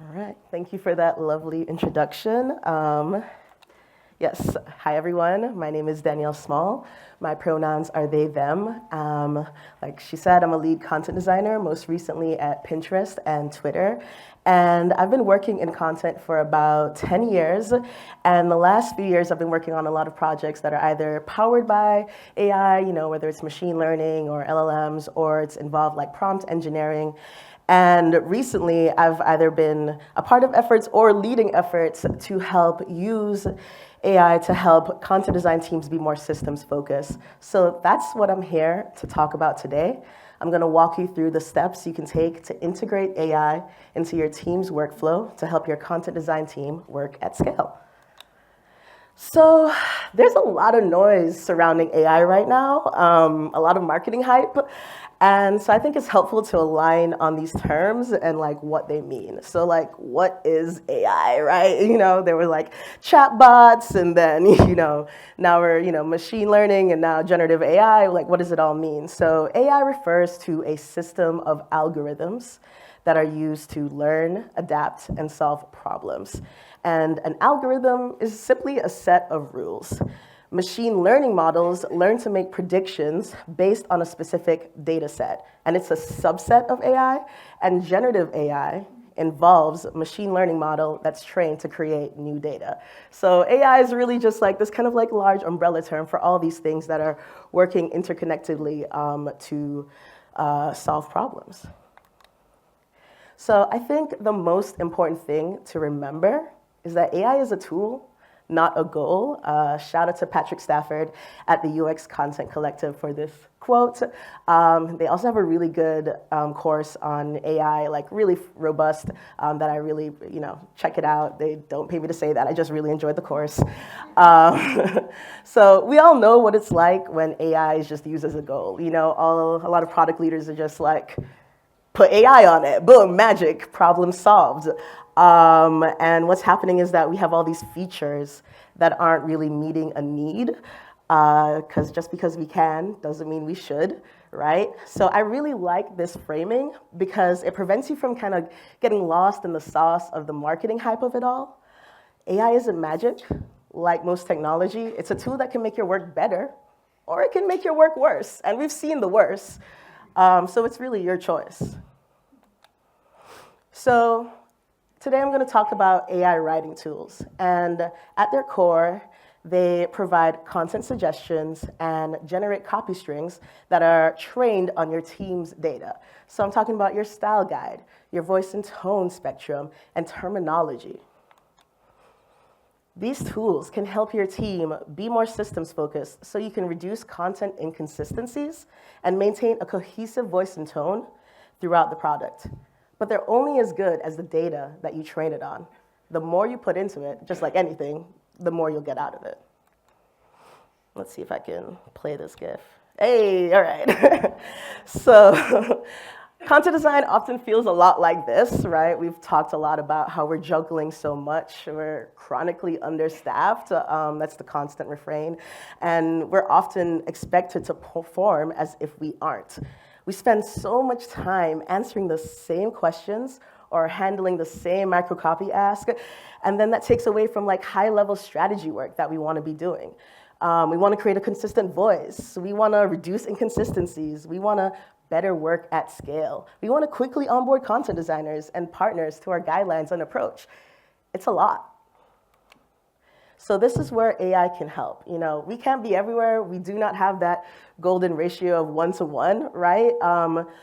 All right, thank you for that lovely introduction. Yes, hi everyone. My name is Danielle Small. My pronouns are they, them. Like she said, I'm a lead content designer, most recently at Pinterest and Twitter. And I've been working in content for about 10 years. And the last few years, I've been working on a lot of projects that are either powered by AI, whether it's machine learning or LLMs, or it's involved like prompt engineering. And recently, I've either been a part of efforts or leading efforts to help use AI to help content design teams be more systems focused. So that's what I'm here to talk about today. I'm going to walk you through the steps you can take to integrate AI into your team's workflow to help your content design team work at scale. So there's a lot of noise surrounding AI right now, a lot of marketing hype. And so I think it's helpful to align on these terms and like what they mean. So like, what is AI, right? There were like chatbots and then, now we're, machine learning and now generative AI. Like, what does it all mean? So AI refers to a system of algorithms that are used to learn, adapt, and solve problems. And an algorithm is simply a set of rules. Machine learning models learn to make predictions based on a specific data set, and it's a subset of AI, and generative AI involves a machine learning model that's trained to create new data. So AI is really just like this kind of like large umbrella term for all these things that are working interconnectedly to solve problems. So I think the most important thing to remember is that AI is a tool, not a goal. Shout out to Patrick Stafford at the UX Content Collective for this quote. They also have a really good course on AI, like really robust, that I really, check it out. They don't pay me to say that. I just really enjoyed the course. So we all know what it's like when AI is just used as a goal. A lot of product leaders are just like, put AI on it, boom, magic, problem solved. And what's happening is that we have all these features that aren't really meeting a need, because just because we can doesn't mean we should, right? So I really like this framing because it prevents you from kind of getting lost in the sauce of the marketing hype of it all. AI isn't magic, like most technology. It's a tool that can make your work better, or it can make your work worse, and we've seen the worst. So it's really your choice. So today I'm going to talk about AI writing tools. And at their core, they provide content suggestions and generate copy strings that are trained on your team's data. So I'm talking about your style guide, your voice and tone spectrum, and terminology. These tools can help your team be more systems focused so you can reduce content inconsistencies and maintain a cohesive voice and tone throughout the product. But they're only as good as the data that you train it on. The more you put into it, just like anything, the more you'll get out of it. Let's see if I can play this GIF. Hey, all right. So content design often feels a lot like this, right? We've talked a lot about how we're juggling so much. We're chronically understaffed. That's the constant refrain. And we're often expected to perform as if we aren't. We spend so much time answering the same questions or handling the same microcopy ask, and then that takes away from like high-level strategy work that we want to be doing. We want to create a consistent voice. We want to reduce inconsistencies. We want to better work at scale. We want to quickly onboard content designers and partners to our guidelines and approach. It's a lot. So this is where AI can help. We can't be everywhere. We do not have that golden ratio of 1-to-1, right?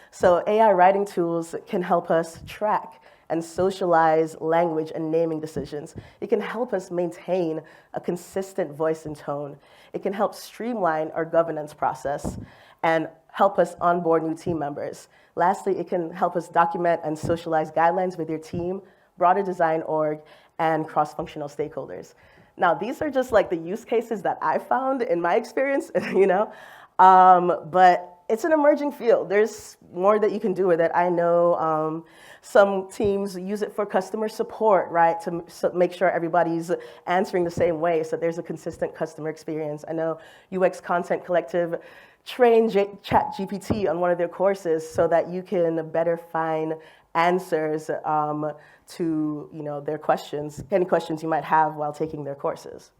So AI writing tools can help us track and socialize language and naming decisions. It can help us maintain a consistent voice and tone. It can help streamline our governance process and help us onboard new team members. Lastly, it can help us document and socialize guidelines with your team, broader design org, and cross-functional stakeholders. Now, these are just like the use cases that I found in my experience, but it's an emerging field. There's more that you can do with it. I know some teams use it for customer support, right, to make sure everybody's answering the same way so there's a consistent customer experience. I know UX Content Collective trained ChatGPT on one of their courses so that you can better find answers to their questions, any questions you might have while taking their courses.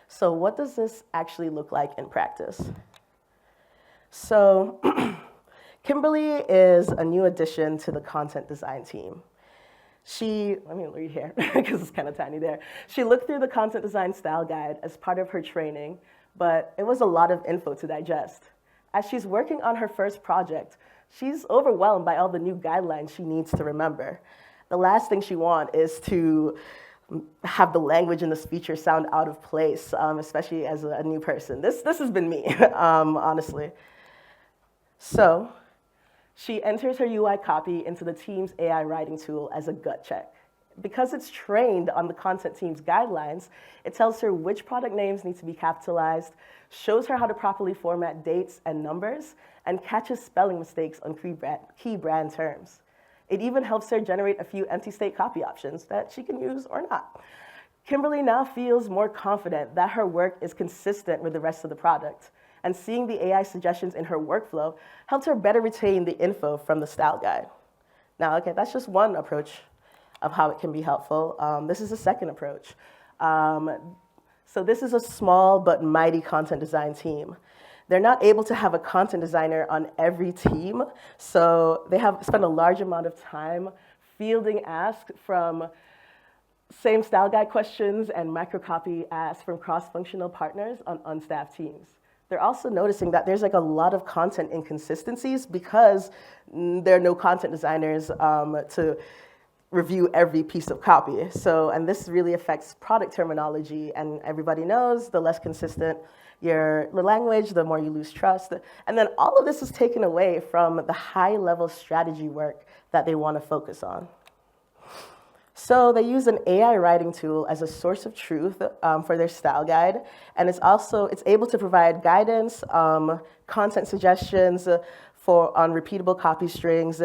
So what does this actually look like in practice? So Kimberly is a new addition to the content design team. Let me read here because it's kind of tiny there. She looked through the content design style guide as part of her training, but it was a lot of info to digest. As she's working on her first project, she's overwhelmed by all the new guidelines she needs to remember. The last thing she wants is to have the language in this feature sound out of place, especially as a new person. This has been me, honestly. So she enters her UI copy into the team's AI writing tool as a gut check. Because it's trained on the content team's guidelines, it tells her which product names need to be capitalized, shows her how to properly format dates and numbers, and catches spelling mistakes on key brand terms. It even helps her generate a few empty state copy options that she can use or not. Kimberly now feels more confident that her work is consistent with the rest of the product, and seeing the AI suggestions in her workflow helped her better retain the info from the style guide. Now, okay, that's just one approach of how it can be helpful. This is a second approach. So this is a small but mighty content design team. They're not able to have a content designer on every team, so they have spent a large amount of time fielding asks from same style guide questions and microcopy asks from cross-functional partners on unstaffed teams. They're also noticing that there's a lot of content inconsistencies because there are no content designers to review every piece of copy. And this really affects product terminology, and everybody knows the less consistent the language, the more you lose trust. And then all of this is taken away from the high-level strategy work that they want to focus on. So they use an AI writing tool as a source of truth for their style guide, and it's able to provide guidance, content suggestions on repeatable copy strings.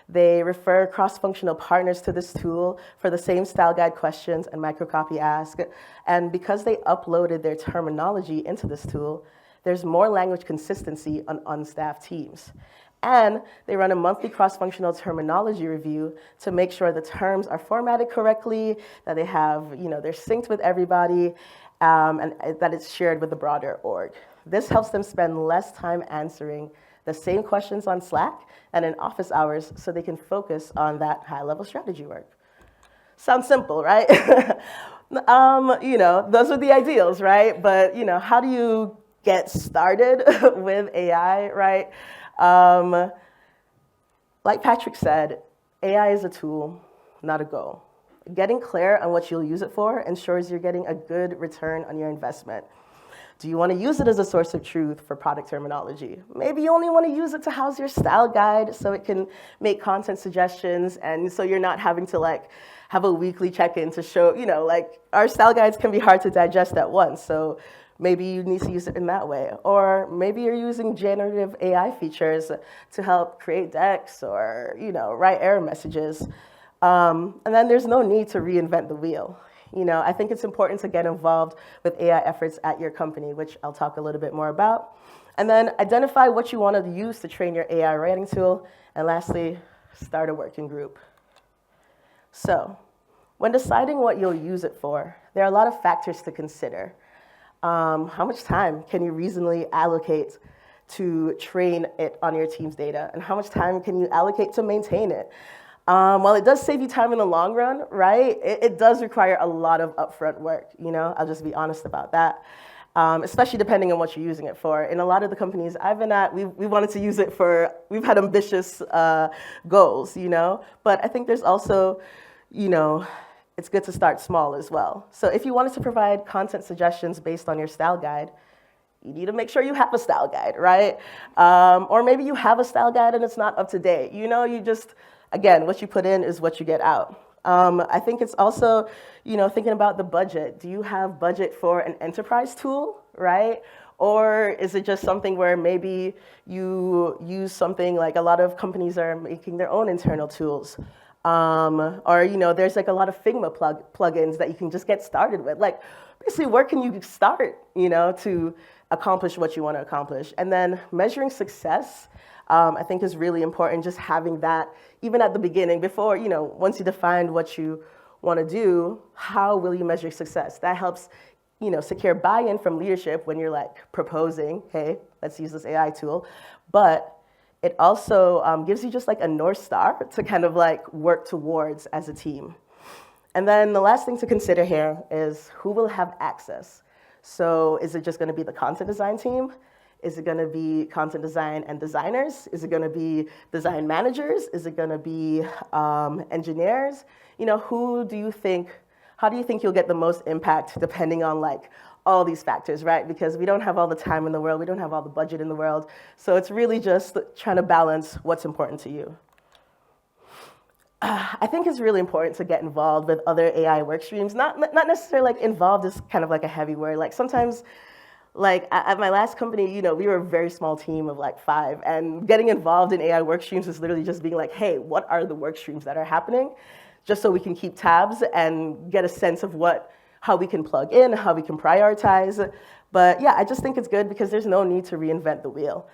They refer cross-functional partners to this tool for the same style guide questions and microcopy ask. And because they uploaded their terminology into this tool, there's more language consistency on unstaffed teams. And they run a monthly cross-functional terminology review to make sure the terms are formatted correctly, that they have, they're synced with everybody, and that it's shared with the broader org. This helps them spend less time answering the same questions on Slack and in office hours so they can focus on that high-level strategy work. Sounds simple, right? Those are the ideals, right? But, how do you get started with AI, right? Like Patrick said, AI is a tool, not a goal. Getting clear on what you'll use it for ensures you're getting a good return on your investment. Do you want to use it as a source of truth for product terminology? Maybe you only want to use it to house your style guide so it can make content suggestions, and so you're not having to have a weekly check-in to show, our style guides can be hard to digest at once, so maybe you need to use it in that way. Or maybe you're using generative AI features to help create decks or, write error messages. And then there's no need to reinvent the wheel. I think it's important to get involved with AI efforts at your company, which I'll talk a little bit more about. And then identify what you want to use to train your AI writing tool. And lastly, start a working group. So when deciding what you'll use it for, there are a lot of factors to consider. How much time can you reasonably allocate to train it on your team's data? And how much time can you allocate to maintain it? While it does save you time in the long run, right, it does require a lot of upfront work, I'll just be honest about that, especially depending on what you're using it for. In a lot of the companies I've been at, we wanted to use it we've had ambitious goals, but I think there's also, it's good to start small as well. So if you wanted to provide content suggestions based on your style guide, you need to make sure you have a style guide, right? Or maybe you have a style guide and it's not up to date. Again, what you put in is what you get out. I think it's also, thinking about the budget. Do you have budget for an enterprise tool, right? Or is it just something where maybe you use something like a lot of companies are making their own internal tools? Or, there's a lot of Figma plugins that you can just get started with. Basically, where can you start, to accomplish what you want to accomplish? And then measuring success I think is really important, just having that, even at the beginning, before, once you define what you want to do, how will you measure success? That helps, secure buy-in from leadership when you're like proposing, hey, let's use this AI tool. But it also gives you just like a North Star to kind of like work towards as a team. And then the last thing to consider here is who will have access. So is it just going to be the content design team? Is it going to be content design and designers? Is it going to be design managers? Is it going to be engineers? How do you think you'll get the most impact depending on like all these factors, right? Because we don't have all the time in the world, we don't have all the budget in the world. So it's really just trying to balance what's important to you. I think it's really important to get involved with other AI work streams. Not necessarily like involved is kind of like a heavy word. Like sometimes, like at my last company, we were a very small team of like 5, and getting involved in AI work streams is literally just being like, hey, what are the work streams that are happening? Just so we can keep tabs and get a sense of how we can plug in, how we can prioritize. But yeah, I just think it's good because there's no need to reinvent the wheel.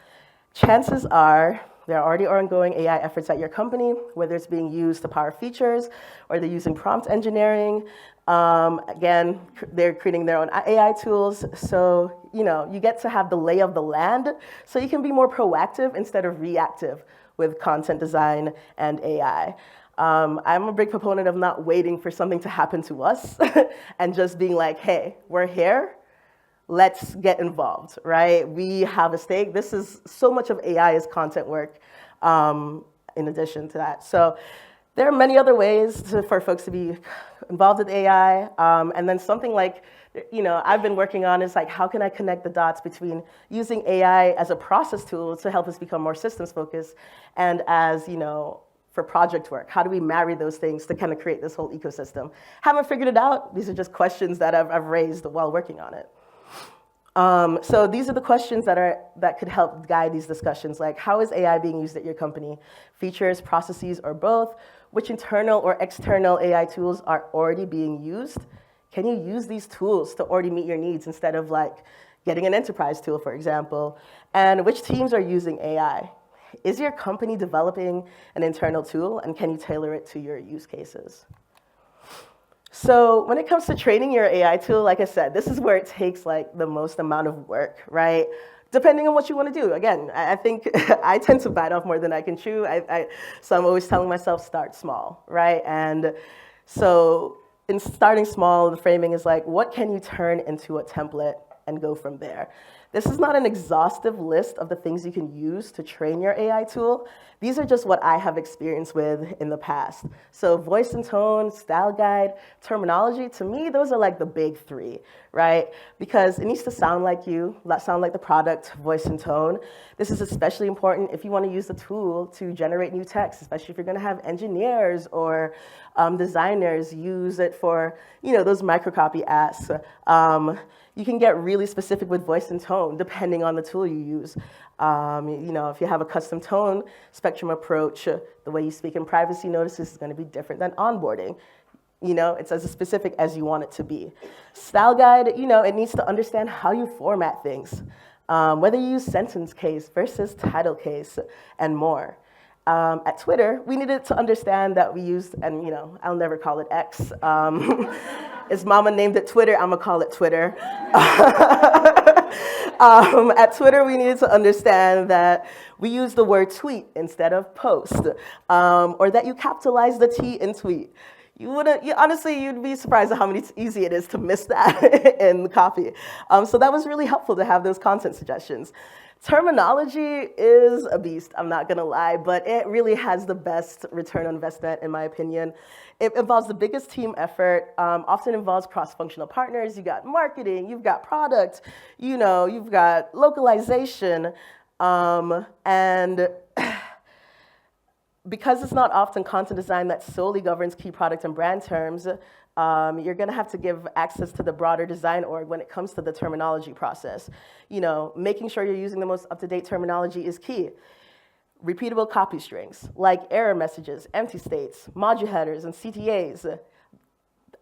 Chances are there are already ongoing AI efforts at your company, whether it's being used to power features or they're using prompt engineering. Again, they're creating their own AI tools. So, you get to have the lay of the land so you can be more proactive instead of reactive with content design and AI. I'm a big proponent of not waiting for something to happen to us and just being like, hey, we're here. Let's get involved, right? We have a stake. This is so much of AI is content work in addition to that. So there are many other ways for folks to be involved with AI. And then something like, I've been working on is like, how can I connect the dots between using AI as a process tool to help us become more systems focused and as, for project work? How do we marry those things to kind of create this whole ecosystem? Haven't figured it out. These are just questions that I've raised while working on it. So these are the questions that could help guide these discussions, like how is AI being used at your company? Features, processes, or both? Which internal or external AI tools are already being used? Can you use these tools to already meet your needs instead of like getting an enterprise tool, for example? And which teams are using AI? Is your company developing an internal tool, and can you tailor it to your use cases? So when it comes to training your AI tool, like I said, this is where it takes like the most amount of work, right? Depending on what you want to do. Again, I think I tend to bite off more than I can chew. So I'm always telling myself, start small, right? And so in starting small, the framing is like, what can you turn into a template and go from there? This is not an exhaustive list of the things you can use to train your AI tool. These are just what I have experience with in the past. So voice and tone, style guide, terminology, to me, those are like the big 3, right? Because it needs to sound like you, sound like the product, voice and tone. This is especially important if you want to use the tool to generate new text, especially if you're going to have engineers or designers use it for, those microcopy asks. You can get really specific with voice and tone depending on the tool you use. If you have a custom tone spectrum approach, the way you speak in privacy notices is going to be different than onboarding. It's as specific as you want it to be. Style guide, it needs to understand how you format things, whether you use sentence case versus title case, and more. At Twitter, we needed to understand that we used, and I'll never call it X. His mama named it Twitter, I'm gonna call it Twitter. At Twitter, we needed to understand that we use the word tweet instead of post, or that you capitalize the T in tweet. Honestly, you'd be surprised at how easy it is to miss that in the copy. So that was really helpful to have those content suggestions. Terminology is a beast, I'm not gonna lie, but it really has the best return on investment, in my opinion. It involves the biggest team effort, often involves cross-functional partners. You got marketing, you've got product, you've got localization, and because it's not often content design that solely governs key product and brand terms, you're going to have to give access to the broader design org when it comes to the terminology process. Making sure you're using the most up-to-date terminology is key. Repeatable copy strings, like error messages, empty states, module headers, and CTAs.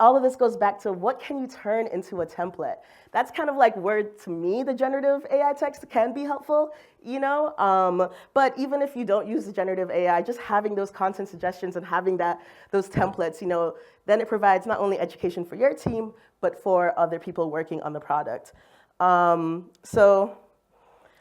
all of this goes back to what can you turn into a template? That's kind of like where, to me, the generative AI text can be helpful, you know? But even if you don't use the generative AI, just having those content suggestions and having those templates, you know, then it provides not only education for your team, but for other people working on the product. So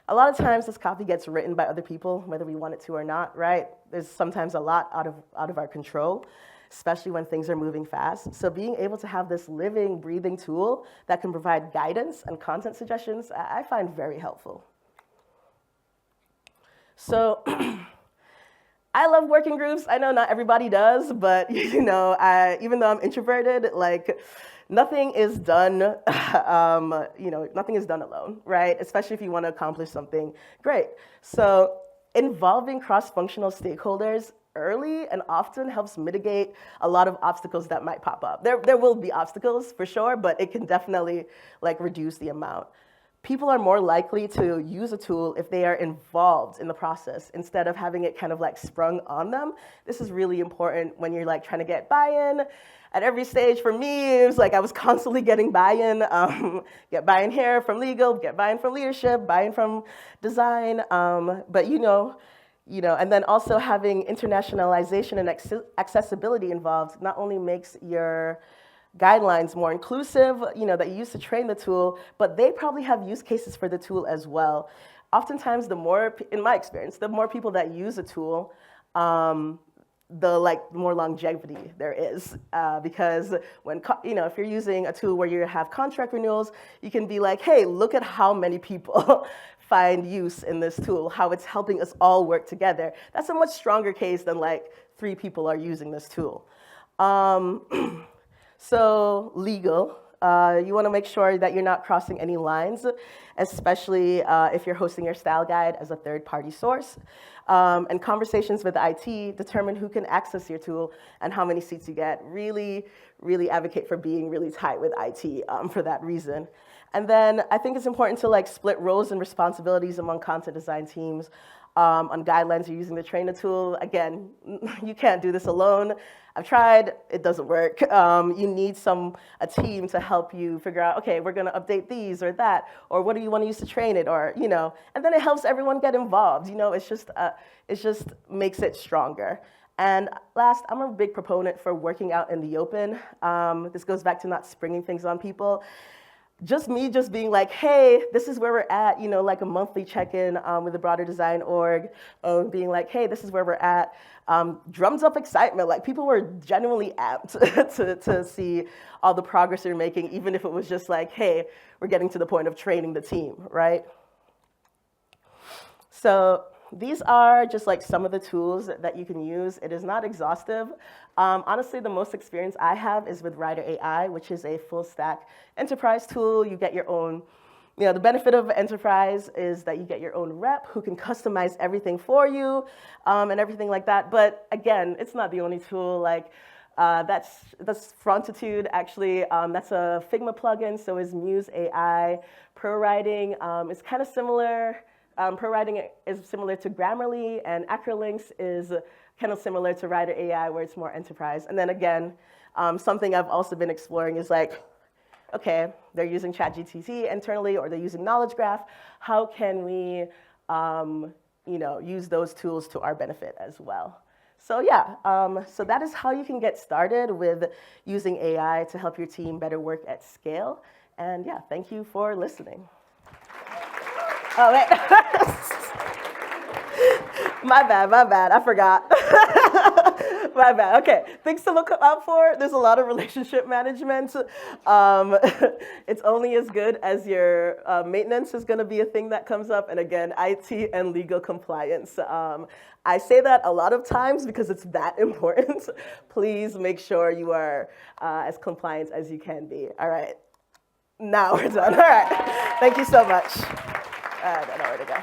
a lot of times this copy gets written by other people, whether we want it to or not, right? There's sometimes a lot out of our control, especially when things are moving fast. So being able to have this living, breathing tool that can provide guidance and content suggestions, I find very helpful. So I love working groups. I know not everybody does, but you know, even though I'm introverted, like nothing is done, you know, nothing is done alone, right? Especially if you want to accomplish something great. So involving cross-functional stakeholders early and often helps mitigate a lot of obstacles that might pop up. There will be obstacles for sure, but it can definitely like reduce the amount. People are more likely to use a tool if they are involved in the process instead of having it kind of like sprung on them. This is really important when you're like trying to get buy-in. At every stage for me, it was like I was constantly getting buy-in, get buy-in here from legal, get buy-in from leadership, buy-in from design, but you know, and then also having internationalization and accessibility involved not only makes your guidelines more inclusive, you know, that you use to train the tool, but they probably have use cases for the tool as well. Oftentimes, the more, in my experience, the more people that use a tool, the more longevity there is, because when, you know, if you're using a tool where you have contract renewals, you can be like, hey, look at how many people find use in this tool, how it's helping us all work together. That's a much stronger case than like 3 people are using this tool. So legal, you want to make sure that you're not crossing any lines, especially if you're hosting your style guide as a third-party source. And conversations with IT determine who can access your tool and how many seats you get. Really, really advocate for being really tight with IT for that reason. And then I think it's important to like split roles and responsibilities among content design teams. On guidelines you're using to train the tool. Again, you can't do this alone. I've tried, it doesn't work. You need a team to help you figure out, okay, we're gonna update these or that, or what do you wanna use to train it, or, you know, and then it helps everyone get involved. You know, it just makes it stronger. And last, I'm a big proponent for working out in the open. This goes back to not springing things on people. Just being like, hey, this is where we're at, you know, like a monthly check-in with the broader design org, being like, hey, this is where we're at, drums up excitement. Like, people were genuinely amped to see all the progress you're making, even if it was just like, hey, we're getting to the point of training the team, right? So these are just like some of the tools that you can use. It is not exhaustive. Honestly, the most experience I have is with Writer AI, which is a full stack enterprise tool. You get your own, you know, the benefit of enterprise is that you get your own rep who can customize everything for you and everything like that. But again, it's not the only tool. Like that's Frontitude, actually. That's a Figma plugin, so is Muse AI. Pro writing is kind of similar. Pro writing is similar to Grammarly, and Acrolinks is kind of similar to Writer AI, where it's more enterprise. And then again, something I've also been exploring is like, okay, they're using ChatGPT internally, or they're using Knowledge Graph. How can we, you know, use those tools to our benefit as well? So yeah, so that is how you can get started with using AI to help your team better work at scale. And yeah, thank you for listening. Oh, wait. My bad, I forgot. My bad, okay. Things to look out for, there's a lot of relationship management. It's only as good as your maintenance is gonna be a thing that comes up, and again, IT and legal compliance. I say that a lot of times because it's that important. Please make sure you are as compliant as you can be. All right, now we're done. All right, thank you so much. I don't know where to go.